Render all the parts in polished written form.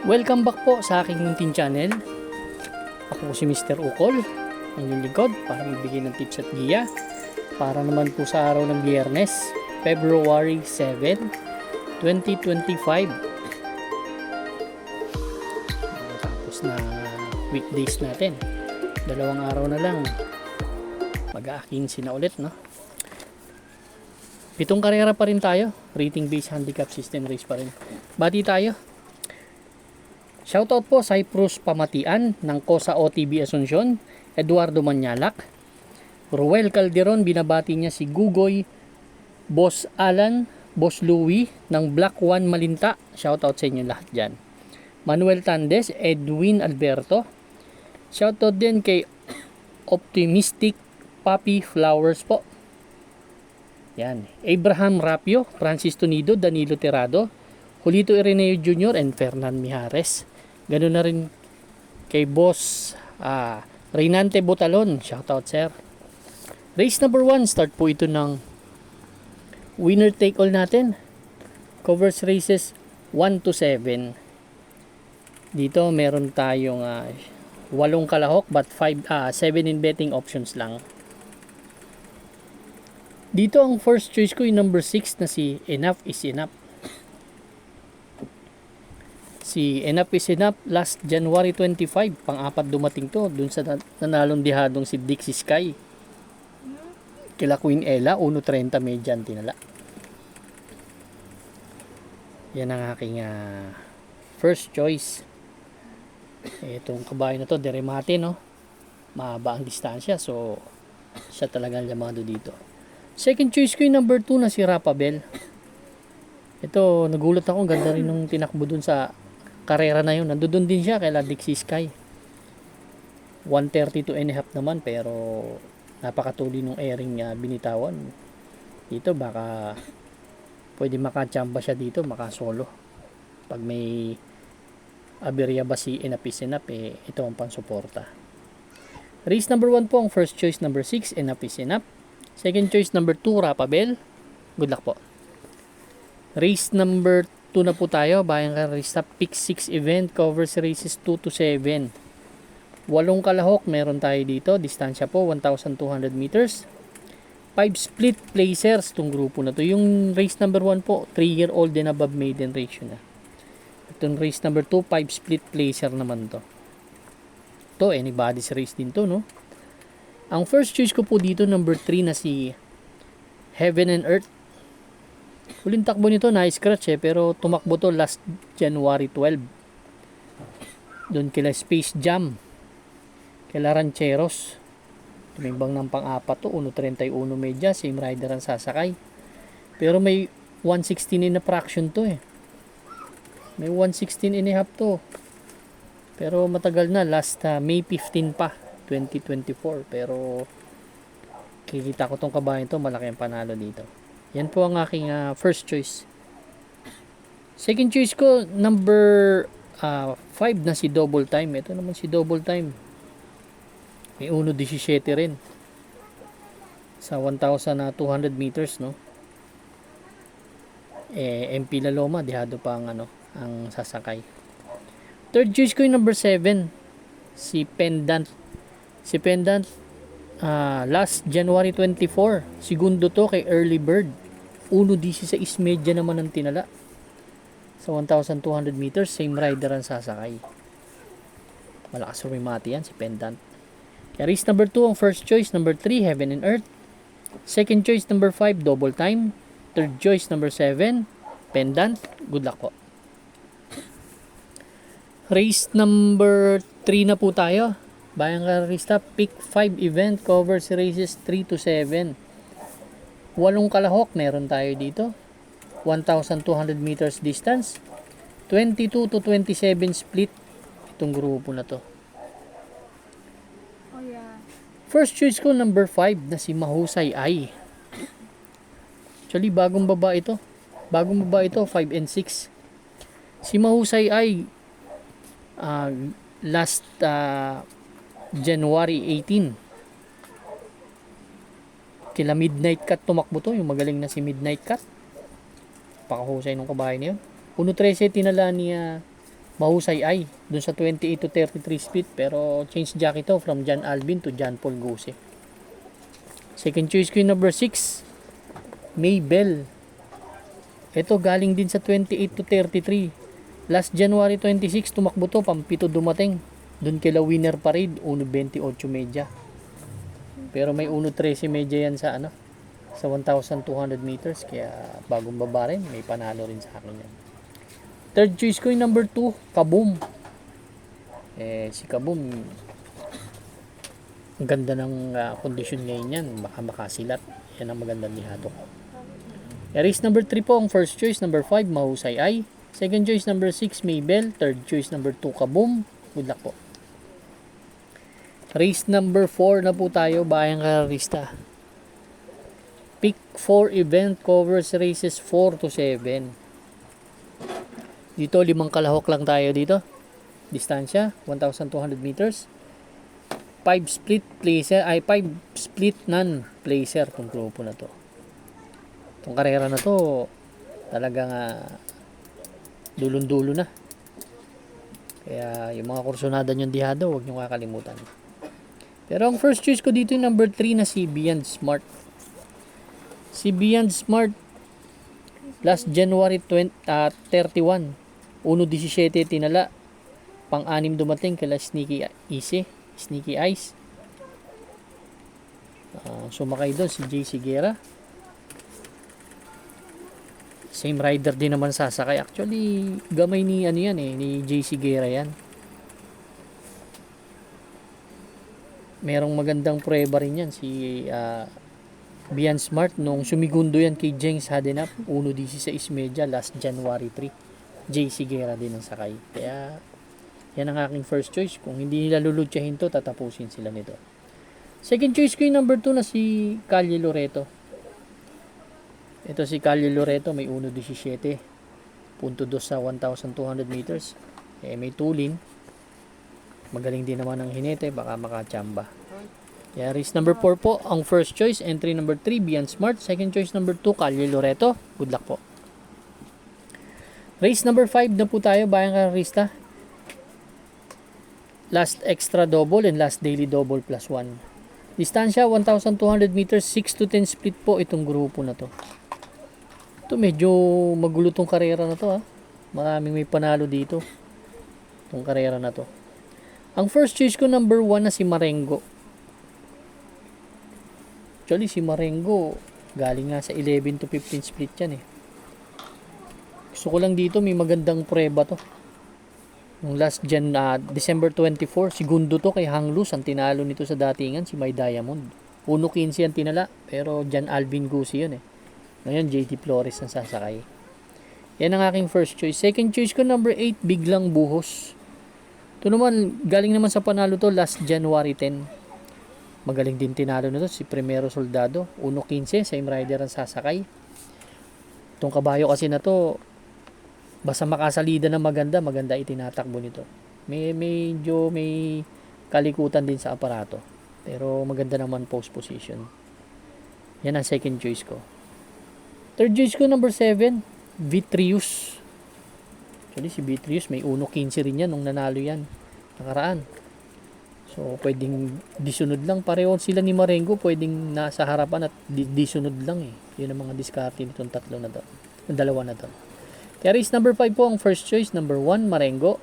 Welcome back po sa aking munting channel. Ako si Mr. Ukol, ang inyong lingkod para magbigay ng tips at giya para naman po sa araw ng Biyernes, February 7, 2025. Tapos na weekdays natin. Dalawang araw na lang. Mag-aakinsi na ulit, no? 7 karera pa rin tayo. Rating based handicap system race pa rin. Bati tayo. Shoutout po Cyprus Pamatian ng Cosa OTB Asuncion, Eduardo Manyalak, Ruel Calderon, binabati niya si Gugoy, Boss Alan, Boss Louie ng Black One Malinta. Shoutout sa inyo lahat dyan. Manuel Tandes, Edwin Alberto. Shoutout din kay Optimistic Papi Flowers po. Yan. Abraham Rapio, Francis Tunido, Danilo Terrado, Julito Ireneo Jr. and Fernan Mijares. Ganun na rin kay Boss Reynante Botalon. Shoutout sir. Race number 1. Start po ito ng winner take all natin. Covers races 1 to 7. Dito meron tayong 8 kalahok but 7 in betting options lang. Dito ang first choice ko yung number 6 na si Enough is Enough. Si Enough is Enough last January 25, pang-apat dumating to dun sa nanalong dihadong si Dixie Sky. Kila Queen Ella, 1.30 medyan tinala. Yan ang aking first choice. Itong kabayo na to, Deremate, no? Mahaba ang distansya, so siya talagang llamado dito. Second choice ko yung number 2 na si Rapabel. Ito, nagulat ako, ganda rin nung tinakbo dun sa karera na yun. Nandun din siya kay Dixie Sky. 132 and a half naman, pero napakatuli nung airing binitawan. Dito baka pwede makachamba siya dito, makasolo. Pag may aberya ba si Enough is Enough, ito ang pansuporta. Race number 1 po ang first choice number 6, Enough is Enough. Second choice number 2, Rapabel. Good luck po. Race number 2 na po tayo. Bayang Karista Pick 6 event. Covers races 2 to 7. 8 kalahok meron tayo dito. Distansya po 1,200 meters. 5 split placers itong grupo na to. Yung race number 1 po, 3-year-old and above maiden ratio na. Itong race number 2, 5 split placer naman to. To, anybody's race din to, no? Ang first choice ko po dito, number 3 na si Heaven and Earth. Huling takbo nito, na-scratch pero tumakbo to last January 12. Doon kila Space Jam, kila Rancheros. Tumimbang ng pang-apat to, 1.31 medya, same rider ang sasakay. Pero may 116 in a fraction to May 116 in a half to. Pero matagal na, last May 15 pa, 2024. Pero kikita ko tong kabayan to, malaki ang panalo dito. Yan po ang aking first choice. Second choice ko, number 5 na si Double Time. Ito naman si Double Time. May 1.17 rin. Sa 1,200 meters, no? MP La Loma, dihado pa ang sasakay. Third choice ko yung number 7. Si Pendant. Si Pendant, last January 24, segundo to kay Early Bird. 1.16 medya naman ang tinala. Sa 1,200 meters, same rider ang sasakay. Malakas rumimati yan, si Pendant. Kaya race number 2 ang first choice, number 3, Heaven and Earth. Second choice, number 5, Double Time. Third choice, number 7, Pendant. Good luck po. Race number 3 na po tayo. Bayang Karista Pick 5 event, covers races 3 to 7. 8 kalahok meron tayo dito. 1,200 meters distance. 22 to 27 split itong grupo na to. Oh yeah. First choice ko number 5 na si Mahusay Ay. Actually bagong baba ito. 5 and 6. Si Mahusay Ay last January 18. Kila Midnight Cut tumakbo to, yung magaling na si Midnight Cut. Pakahusay nung kabahay niya. 1.13 tinala niya mahusay ay dun sa 28 to 33 split, pero change jockey to from John Albin to John Paul Guse. Second choice ko yung number 6, Maybell. Ito galing din sa 28 to 33. Last January 26 tumakbo to, pampito dumating. Doon kila Winner Parade 1.28 media. Pero may 1.13 media yan sa sa 1,200 meters, kaya bagong baba rin, may panalo rin sa akin yan. Third choice ko yung number 2, Kaboom. Si Kaboom, ang ganda ng kondisyon ngayon yan, baka makasilat. Yan ang magandang nihado ko. Race number 3 po ang first choice, number 5, Mahusay Ay. Second choice, number 6, Maybell. Third choice, number 2, Kaboom. Good luck po. Race number 4 na po tayo, Bayang Kararista. Pick 4 event covers races 4 to 7. Dito, 5 kalahok lang tayo dito. Distansya, 1,200 meters. 5 split placer, 5 split non-placer itong grupo na to. Itong karera na to, talagang dulon-dulo na. Kaya yung mga kursunada nyong dihado, huwag nyo kakalimutan. Pero ang first choice ko dito yung number 3 na si Beyond Smart. Si Beyond Smart, last January 31, 1.17 tinala. Pang-anim dumating kila Sneaky Eyes. Sumakay doon si JC Guerra. Same rider din naman sasakay. Actually, gamay ni ni JC Guerra yan. Merong magandang prueba rin yan si Beyond Smart nung sumigundo yan kay Jengs Hadenap 1.16 media last January 3. JC Guerra din ang sakay. Kaya yan ang aking first choice. Kung hindi nila lulutyahin to, tatapusin sila nito. Second choice ko yung number 2 na si Calle Loreto. Ito si Calle Loreto, may 1.17. Punto 2 sa 1,200 meters. May tulin. Magaling din naman ang hinete, baka makachamba. Kaya race number 4 po, ang first choice. Entry number 3, Beyond Smart. Second choice number 2, Calle Loreto. Good luck po. Race number 5 na po tayo, Bayang Kararista. Last extra double and last daily double plus 1. Distansya 1,200 meters, 6 to 10 split po itong grupo na to. Ito medyo magulo tong karera na to . Maraming may panalo dito. Itong karera na to. Ang first choice ko number 1 na si Marengo. Actually si Marengo galing nga sa 11 to 15 split yan . Gusto ko lang dito may magandang prueba to. Nung last December 24, segundo to kay Hanglus. Ang tinalo nito sa datingan, si My Diamond. 1.15 yan tinala, pero John Alvin Guse yun . Ngayon, JT Flores ang sasakay. Yan ang aking first choice. Second choice ko, number 8, Biglang Buhos. Ito naman, galing naman sa panalo to last January 10. Magaling din tinalo nito si Primero Soldado. 1.15, same rider ang sasakay. Itong kabayo kasi na to, basta makasalida na maganda itinatakbo nito. Medyo may kalikutan din sa aparato. Pero maganda naman post position. Yan ang second choice ko. Third choice ko, number 7, Vitrius. Actually, si Vitrius may 1.15 rin yan nung nanalo yan. Nakaraan. So, pwedeng disunod lang. Pareho sila ni Marengo, pwedeng nasa harapan at disunod lang . Yun ang mga diskarte nitong tatlo na to. Yung dalawa na to. Kaya race number 5 po ang first choice, number 1, Marengo.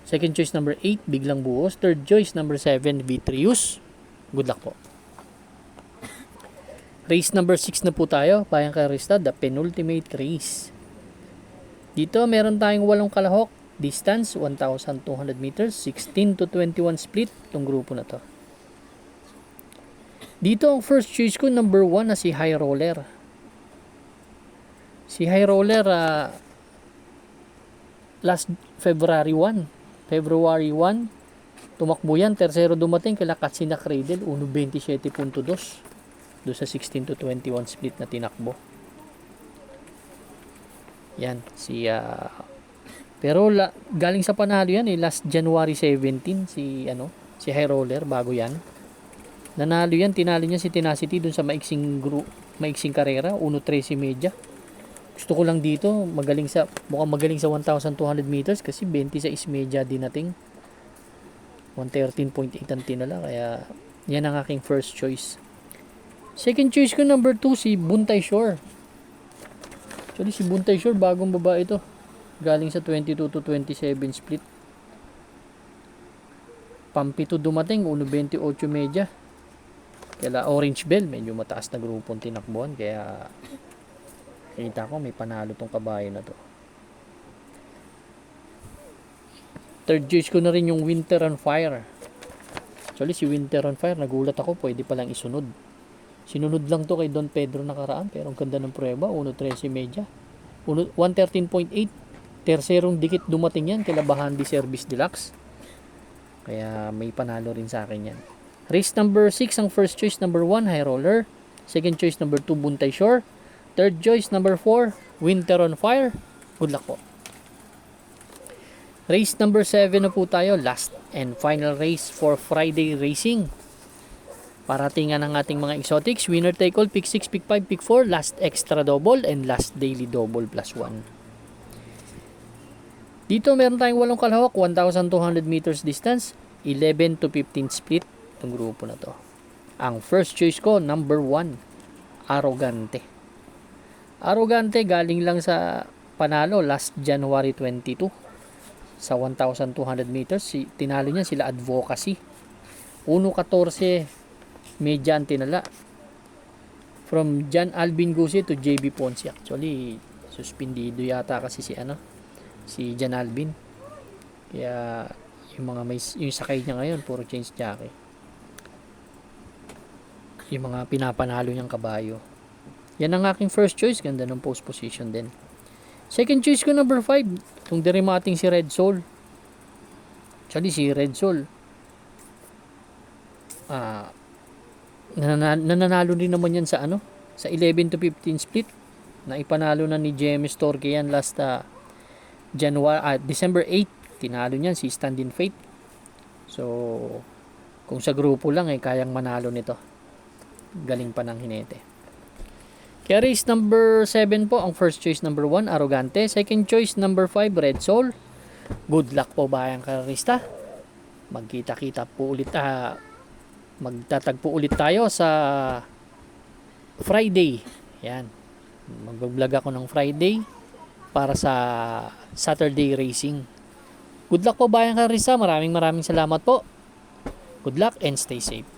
Second choice, number 8, Biglang Buhos. Third choice, number 7, Vitrius. Good luck po. Race number 6 na po tayo, Bayang Kararista, the penultimate race. Dito, meron tayong 8 kalahok. Distance, 1,200 meters, 16 to 21 split. Itong grupo na to. Dito, ang first choice ko, number 1 na si High Roller. Si High Roller, last February 1, tumakbo yan. Tercero dumating kila Katsina Cradle, 1.27.2. Doon sa 16 to 21 split na tinakbo. Yan, pero galing sa panalo yan last January 17, si High Roller, bago yan. Nanalo yan, tinalo niya si Tenacity doon sa maiksing karera, 1.13 media. Gusto ko lang dito, mukhang magaling sa 1,200 meters kasi 26 media din nating. 113.8 ang tinala, kaya yan ang aking first choice. Second choice ko, number 2, si Buntay Shore. Actually, si Buntay Shore, bagong babae ito. Galing sa 22 to 27 split. Pampito dumating, 1.28 media. Kaya Orange Bell, medyo mataas na grupong tinakbuhan. Kaya kita ko may panalo tong kabayo na to. Third choice ko na rin yung Winter on Fire. Actually, si Winter on Fire, nagulat ako, pwede palang isunod. Sinunod lang to kay Don Pedro nakaraan, pero ang ganda ng prueba, 1.13 media. 113.8. Terserong dikit dumating yan, kila Bahandi Service Deluxe. Kaya may panalo rin sa akin yan. Race number 6, ang first choice number 1, High Roller. Second choice number 2, Buntay Shore. Third choice number 4, Winter on Fire. Good luck po. Race number 7 na po tayo, last and final race for Friday racing. Paratingan ang ating mga exotics, winner take all, pick 6, pick 5, pick 4, last extra double, and last daily double plus 1. Dito meron tayong 8 kalahok, 1,200 meters distance, 11 to 15 split itong grupo na to. Ang first choice ko, number 1, Arrogante. Arrogante galing lang sa panalo last January 22 sa 1,200 meters. Tinalo niya sila Advocacy. 1.14 media ang tinala. From John Alvin Guse to JB Ponce. Actually, suspendido yata kasi si John Alvin. Kaya yung sakay niya ngayon puro change jockey. Yung mga pinapanalo niyang kabayo. Yan ang aking first choice. Ganda ng post position din. Second choice ko, number 5. Itong derimating si Red Soul. Actually, si Red Soul nananalo din naman yan sa sa 11 to 15 split. Na ipanalo na ni James Torque yan last December 8. Tinalo niyan si Stand in Faith. So, kung sa grupo lang kayang manalo nito. Galing pa ng hinete. Kaya race number 7 po, ang first choice number 1, Arrogante. Second choice number 5, Red Soul. Good luck po bayang karista. Magkita-kita po ulit, magtatagpo ulit tayo sa Friday. Yan. Mag-vlog ako ng Friday para sa Saturday racing. Good luck po bayang karista. Maraming salamat po. Good luck and stay safe.